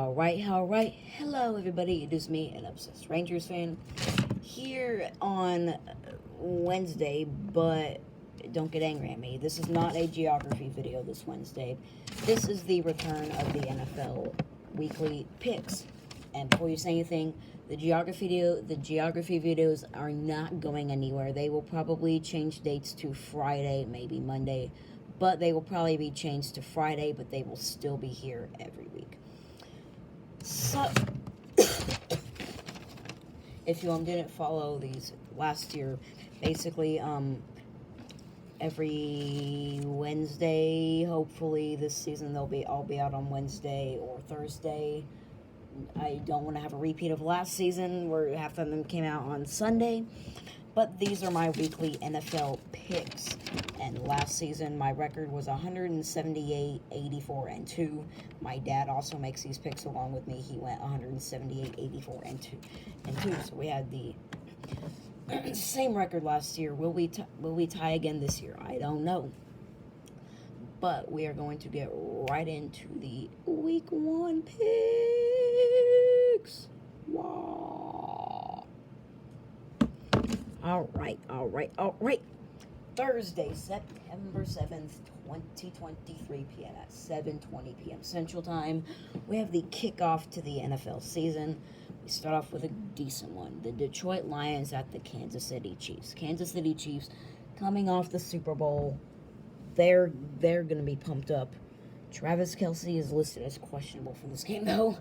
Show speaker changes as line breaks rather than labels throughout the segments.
All right. Hello, everybody. It is me, an obsessed Rangers fan, here on Wednesday, but don't get angry at me. This is not a geography video this Wednesday. This is the return of the NFL weekly picks. And before you say anything, the geography videos are not going anywhere. They will probably change dates to Friday, maybe Monday, but they will probably be changed to Friday, but they will still be here every week. So, if you didn't follow these last year, basically, every Wednesday, hopefully this season I'll be out on Wednesday or Thursday. I don't want to have a repeat of last season where half of them came out on Sunday, but these are my weekly NFL picks. And last season, my record was 178, 84, and 2. My dad also makes these picks along with me. He went 178, 84, and 2. So we had the same record last year. Will we tie again this year? I don't know. But we are going to get right into the week 1 picks. Wow. All right. Thursday, September 7th, 2023 p.m. at 7:20 p.m. Central Time. We have the kickoff to the NFL season. We start off with a decent one. The Detroit Lions at the Kansas City Chiefs. Kansas City Chiefs coming off the Super Bowl. They're going to be pumped up. Travis Kelce is listed as questionable for this game, though.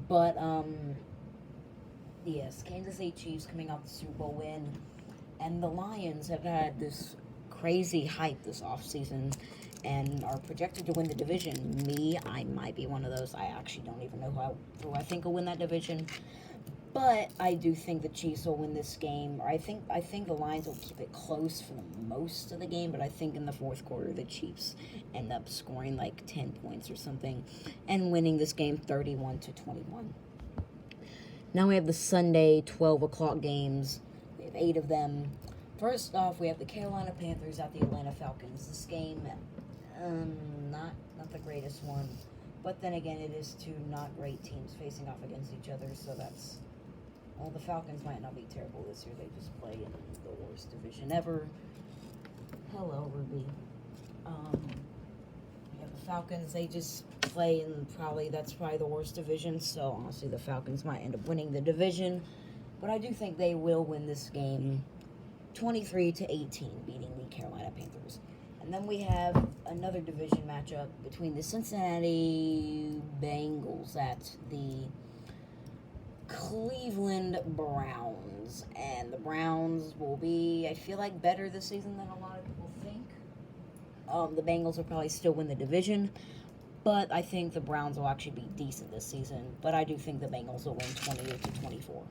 But, yes, Kansas City Chiefs coming off the Super Bowl win. And the Lions have had this crazy hype this offseason and are projected to win the division. I might be one of those. I actually don't even know who I think will win that division. But I do think the Chiefs will win this game. Or I think the Lions will keep it close for the most of the game, but I think in the fourth quarter the Chiefs end up scoring like 10 points or something and winning this game 31-21. Now we have the Sunday 12 o'clock games. We have 8 of them. First off, we have the Carolina Panthers at the Atlanta Falcons. This game, not the greatest one. But then again, it is two not great teams facing off against each other, so that's... Well, the Falcons might not be terrible this year. They just play in the worst division ever. Hello, Ruby. Yeah, the Falcons, they just play in that's probably the worst division, so honestly, the Falcons might end up winning the division. But I do think they will win this game 23-18, beating the Carolina Panthers. And then we have another division matchup between the Cincinnati Bengals at the Cleveland Browns. And the Browns will be, I feel like, better this season than a lot of people think. The Bengals will probably still win the division, but I think the Browns will actually be decent this season. But I do think the Bengals will win 28-24.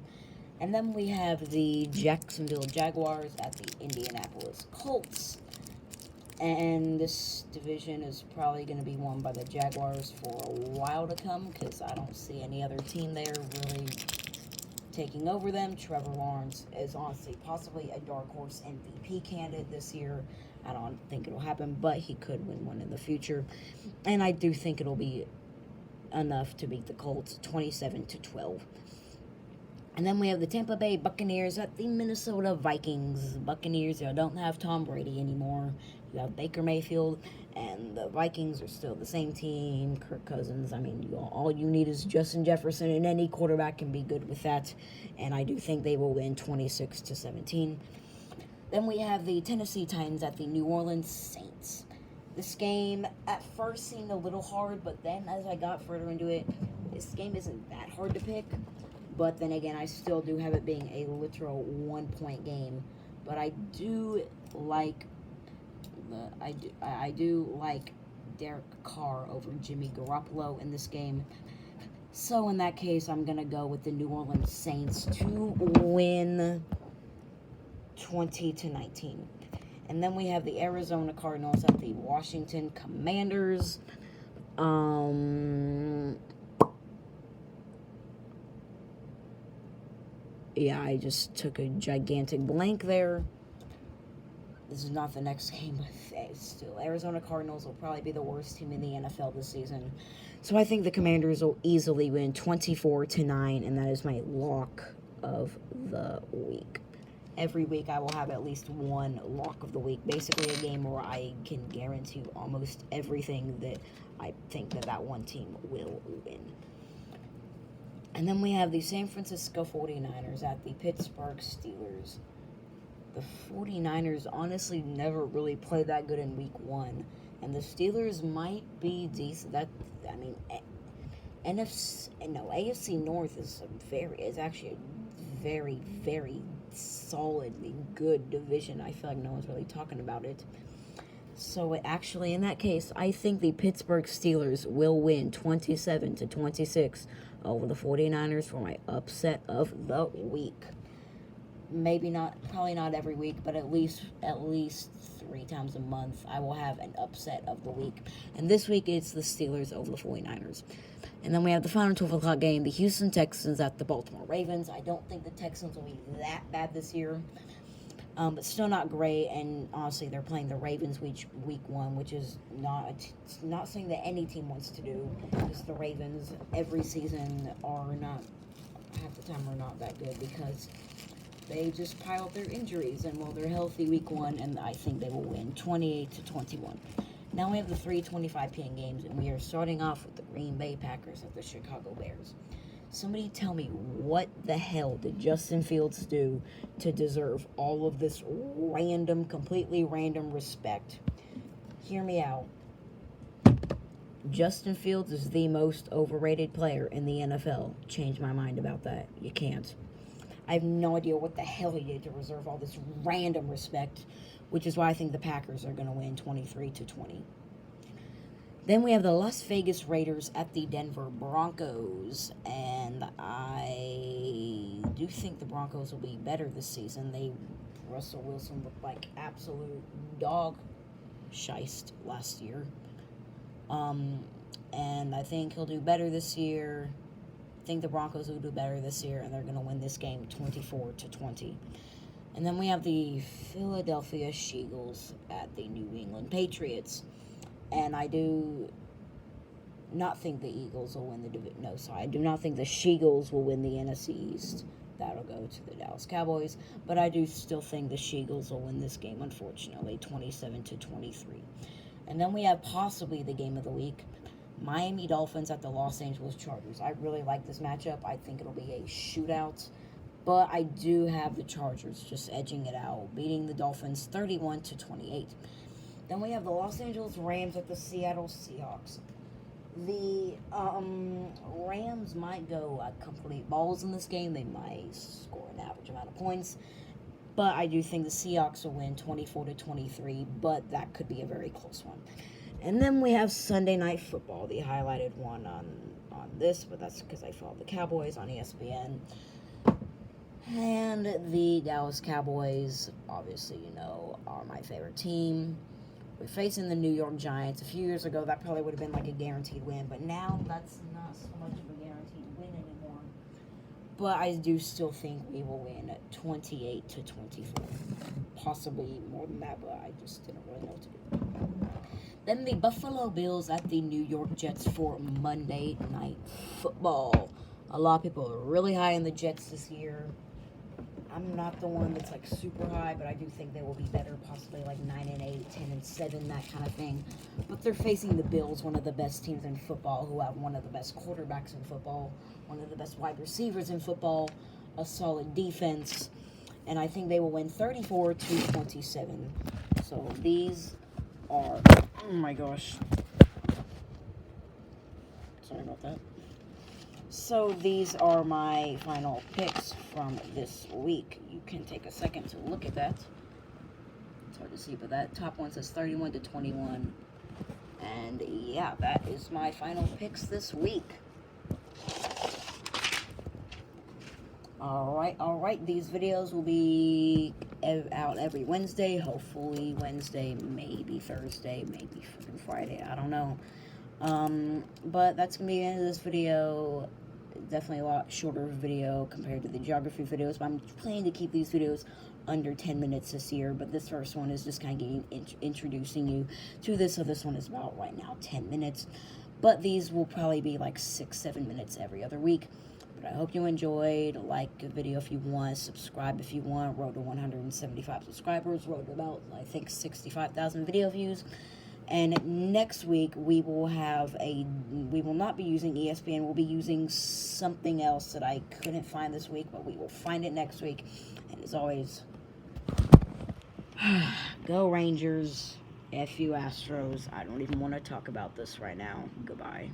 And then we have the Jacksonville Jaguars at the Indianapolis Colts. And this division is probably going to be won by the Jaguars for a while to come because I don't see any other team there really taking over them. Trevor Lawrence is honestly possibly a dark horse MVP candidate this year. I don't think it'll happen, but he could win one in the future. And I do think it'll be enough to beat the Colts 27-12. And then we have the Tampa Bay Buccaneers at the Minnesota Vikings. Buccaneers don't have Tom Brady anymore. You have Baker Mayfield, and the Vikings are still the same team. Kirk Cousins, all you need is Justin Jefferson, and any quarterback can be good with that. And I do think they will win 26-17. Then we have the Tennessee Titans at the New Orleans Saints. This game at first seemed a little hard, but then as I got further into it, this game isn't that hard to pick. But then again, I still do have it being a literal 1-point game. But I do like Derek Carr over Jimmy Garoppolo in this game. So in that case, I'm gonna go with the New Orleans Saints to win 20-19. And then we have the Arizona Cardinals at the Washington Commanders. Yeah, I just took a gigantic blank there. this is not the next game, but still, Arizona Cardinals will probably be the worst team in the NFL this season. So I think the Commanders will easily win 24-9, and that is my lock of the week. Every week I will have at least one lock of the week, basically a game where I can guarantee almost everything that I think that one team will win. And then we have the San Francisco 49ers at the Pittsburgh Steelers. The 49ers honestly never really played that good in week 1, and the Steelers might be decent. AFC North is actually a very, very solidly good division. I feel like no one's really talking about it. So actually, in that case, I think the Pittsburgh Steelers will win 27-26 over the 49ers for my upset of the week. Probably not every week, but at least 3 times a month, I will have an upset of the week. And this week, it's the Steelers over the 49ers. And then we have the final 12 o'clock game, the Houston Texans at the Baltimore Ravens. I don't think the Texans will be that bad this year, but still not great. And honestly, they're playing the Ravens week 1, which is not something that any team wants to do, because the Ravens every season half the time are not that good, because they just pile up their injuries, and they're healthy week 1, and I think they will win 28-21. Now we have the 3:25 p.m. games, and we are starting off with the Green Bay Packers at the Chicago Bears. Somebody tell me, what the hell did Justin Fields do to deserve all of this completely random respect? Hear me out. Justin Fields is the most overrated player in the NFL. Change my mind about that. You can't. I have no idea what the hell he did to deserve all this random respect, which is why I think the Packers are going to win 23-20. Then we have the Las Vegas Raiders at the Denver Broncos, and I do think the Broncos will be better this season. Russell Wilson looked like absolute dog shite last year, and I think he'll do better this year. I think the Broncos will do better this year, and they're going to win this game 24-20. And then we have the Philadelphia Eagles at the New England Patriots. And I do not think the Eagles will win the division. No, sorry. I do not think the Eagles will win the NFC East. That'll go to the Dallas Cowboys. But I do still think the Eagles will win this game, unfortunately, 27-23. And then we have possibly the game of the week, Miami Dolphins at the Los Angeles Chargers. I really like this matchup. I think it'll be a shootout. But I do have the Chargers just edging it out, beating the Dolphins 31-28. Then we have the Los Angeles Rams at the Seattle Seahawks. The Rams might go complete balls in this game. They might score an average amount of points. But I do think the Seahawks will win 24-23, but that could be a very close one. And then we have Sunday Night Football, the highlighted one on this, but that's because I follow the Cowboys on ESPN. And the Dallas Cowboys, obviously, are my favorite team. We're facing the New York Giants. A few years ago, that probably would have been like a guaranteed win, but now that's not so much of a guaranteed win anymore. But I do still think we will win 28-24. Possibly more than that, but I just didn't really know what to do. Then the Buffalo Bills at the New York Jets for Monday Night Football. A lot of people are really high on the Jets this year. I'm not the one that's like super high, but I do think they will be better, possibly like 9-8, 10-7, that kind of thing. But they're facing the Bills, one of the best teams in football, who have one of the best quarterbacks in football, one of the best wide receivers in football, a solid defense, and I think they will win 34-27. So these are, oh my gosh, sorry about that. So these are my final picks from this week. You can take a second to look at that. It's hard to see, but that top one says 31-21. And yeah, that is my final picks this week. Alright. These videos will be out every Wednesday. Hopefully Wednesday, maybe Thursday, maybe Friday. I don't know. But that's going to be the end of this video. definitely a lot shorter video compared to the geography videos, but I'm planning to keep these videos under 10 minutes this year. But this first one is just kind of introducing you to this, so this one is about right now 10 minutes, but these will probably be like 6-7 minutes every other week. But I hope you enjoyed. Like the video if you want, subscribe if you want. Road to 175 subscribers, road to about, I think, 65,000 video views. And next week we will not be using ESPN. We'll be using something else that I couldn't find this week, but we will find it next week. And as always, go Rangers, F you Astros. I don't even want to talk about this right now. Goodbye.